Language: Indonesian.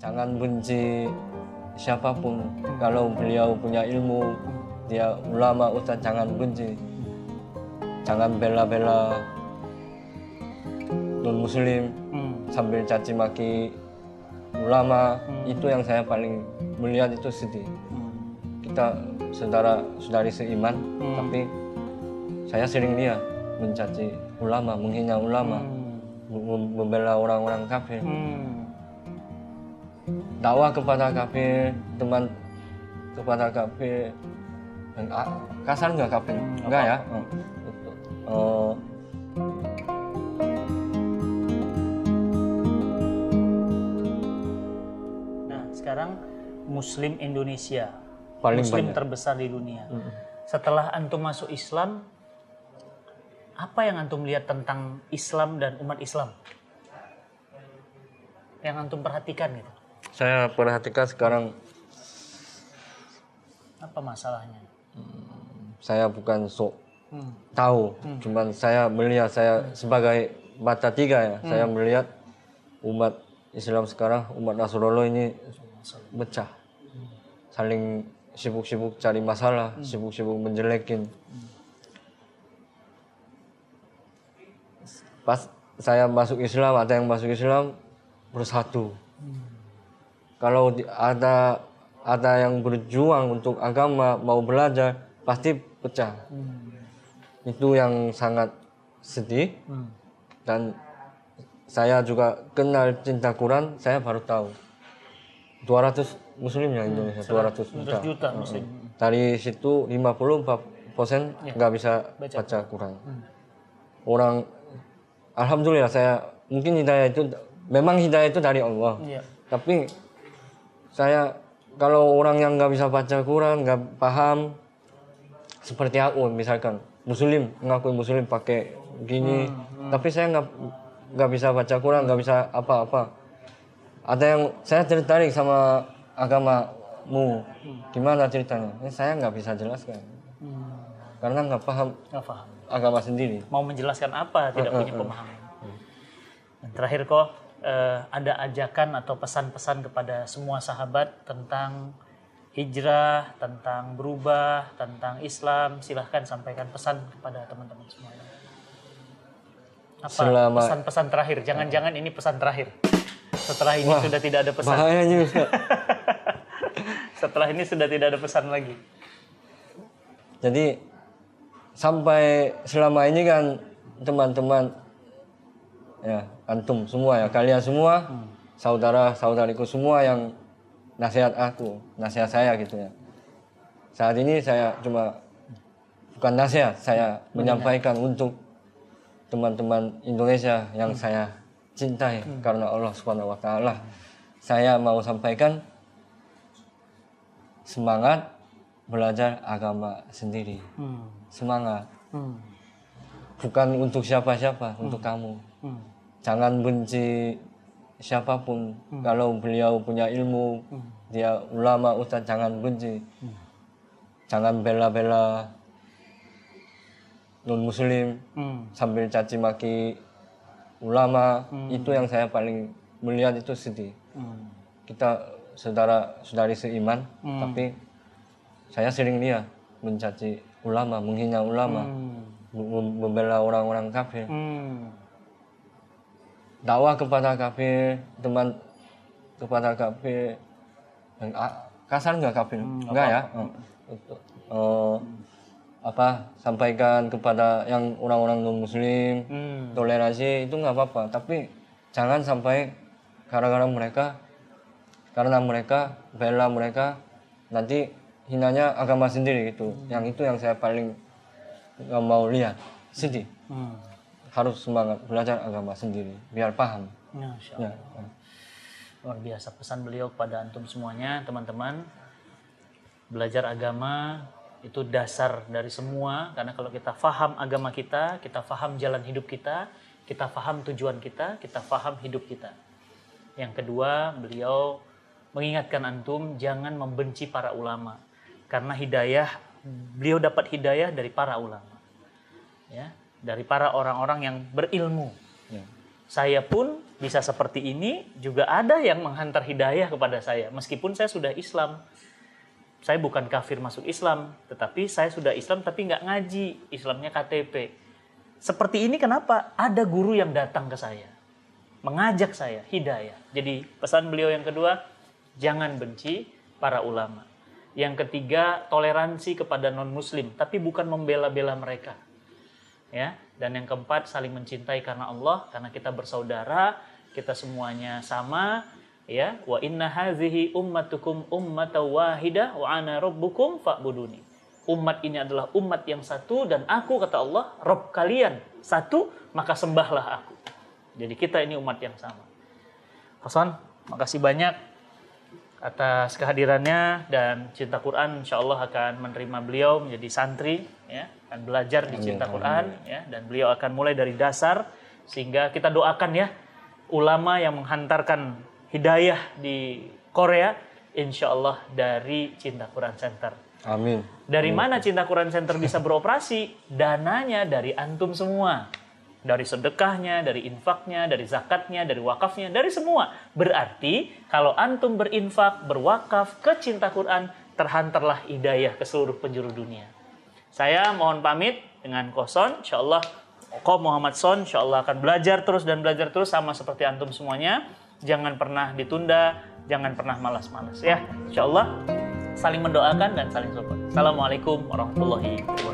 Jangan benci siapapun. Kalau beliau punya ilmu, dia ulama, ustadz, jangan benci. Jangan bela-bela non-muslim sambil caci maki ulama. Itu yang saya paling melihat itu sedih. Kita saudara-saudari seiman, tapi saya sering lihat mencaci ulama, menghina ulama, membela orang-orang kafir. Dakwah kepada kafir, teman kepada kafir, kasar nggak kafir? Enggak ya? Nah, sekarang Muslim Indonesia, Paling Muslim banyak. terbesar di dunia. Setelah antum masuk Islam, apa yang antum lihat tentang Islam dan umat Islam? Yang antum perhatikan gitu. Saya perhatikan sekarang, Apa masalahnya? saya bukan sok tahu, cuman saya melihat, saya sebagai mata tiga ya, saya melihat umat Islam sekarang, umat Nasrullah ini pecah, saling sibuk-sibuk cari masalah, sibuk-sibuk menjelekin. Pas saya masuk Islam, ada yang masuk Islam bersatu. Kalau ada yang berjuang untuk agama, mau belajar, pasti pecah. Itu yang sangat sedih. Dan saya juga kenal cinta Quran, saya baru tahu 200 muslim ya Indonesia, 200 juta Muslim. Dari situ 54% nggak bisa baca Quran. Orang, alhamdulillah, saya mungkin hidayah itu, memang hidayah itu dari Allah. Tapi saya, kalau orang yang nggak bisa baca Quran, nggak paham, seperti aku misalkan muslim, ngaku muslim pakai gini, tapi saya nggak bisa baca Quran, nggak bisa apa-apa. Ada yang saya tertarik sama agamamu, gimana ceritanya? Saya nggak bisa jelaskan, karena nggak paham agama sendiri. Mau menjelaskan apa, tidak punya pemahaman. Dan terakhir kok, ada ajakan atau pesan-pesan kepada semua sahabat tentang hijrah, tentang berubah, tentang Islam. Silahkan sampaikan pesan kepada teman-teman semuanya. Apa pesan-pesan terakhir? Jangan-jangan ini pesan terakhir. Setelah ini sudah tidak ada pesan. Bahayanya Ustaz. Setelah ini sudah tidak ada pesan lagi. Jadi sampai selama ini kan teman-teman, ya antum semua ya, kalian semua, saudara-saudariku semua yang nasihat aku, nasihat saya gitu ya. Saat ini saya cuma, bukan nasihat, saya menyampaikan untuk teman-teman Indonesia yang saya cintai karena Allah Subhanahu wa taala. Saya mau sampaikan, semangat belajar agama sendiri. Semangat. Bukan untuk siapa-siapa, untuk kamu. Jangan benci siapapun. Kalau beliau punya ilmu, dia ulama, ustadz, jangan benci. Jangan bela-bela non-muslim sambil caci maki ulama. Itu yang saya paling melihat itu sedih. Kita saudara-saudari seiman, tapi saya sering lihat mencaci ulama, menghina ulama, membela orang-orang kafir. Dakwah kepada kafir, teman kepada kafir, kasar nggak kafir? Enggak ya? Sampaikan kepada yang orang-orang non-muslim, toleransi itu nggak apa-apa. Tapi jangan sampai karena mereka bela mereka, nanti hinanya agama sendiri gitu. Yang itu yang saya paling nggak mau lihat, sedih. Harus semangat belajar agama sendiri biar paham. Ya. Luar biasa pesan beliau kepada antum semuanya, teman-teman. Belajar agama itu dasar dari semua, karena kalau kita faham agama kita faham jalan hidup kita faham tujuan kita faham hidup kita. Yang kedua, beliau mengingatkan antum jangan membenci para ulama, karena beliau dapat hidayah dari para ulama. Ya, dari para orang-orang yang berilmu. Saya pun bisa seperti ini, juga ada yang menghantar hidayah kepada saya. Meskipun saya sudah Islam. Saya bukan kafir masuk Islam, tetapi saya sudah Islam tapi nggak ngaji. Islamnya KTP. Seperti ini kenapa? Ada guru yang datang ke saya. Mengajak saya, hidayah. Jadi pesan beliau yang kedua, jangan benci para ulama. Yang ketiga, toleransi kepada non-muslim, tapi bukan membela-bela mereka. Ya, dan yang keempat, saling mencintai karena Allah, karena kita bersaudara, kita semuanya sama, ya. Wa inna hazihi ummatukum ummatan wahidah wa ana rabbukum fa'buduni. Umat ini adalah umat yang satu dan aku, kata Allah, Rabb kalian satu, maka sembahlah aku. Jadi kita ini umat yang sama. Hasan, makasih banyak atas kehadirannya, dan Cinta Quran insyaallah akan menerima beliau menjadi santri, ya, akan belajar di Cinta Quran, ya, dan beliau akan mulai dari dasar, sehingga kita doakan ya ulama yang menghantarkan hidayah di Korea insyaallah dari Cinta Quran Center. Amin. Dari mana Cinta Quran Center bisa beroperasi? Dananya dari antum semua. Dari sedekahnya, dari infaknya, dari zakatnya, dari wakafnya, dari semua. Berarti kalau antum berinfak, berwakaf ke Cinta Quran, terhantarlah hidayah ke seluruh penjuru dunia. Saya mohon pamit dengan Koson, insyaallah Ko Muhammad Son, insyaallah akan belajar terus dan belajar terus sama seperti antum semuanya. Jangan pernah ditunda, jangan pernah malas-malas ya. Insyaallah saling mendoakan dan saling support. Assalamualaikum warahmatullahi wabarakatuh.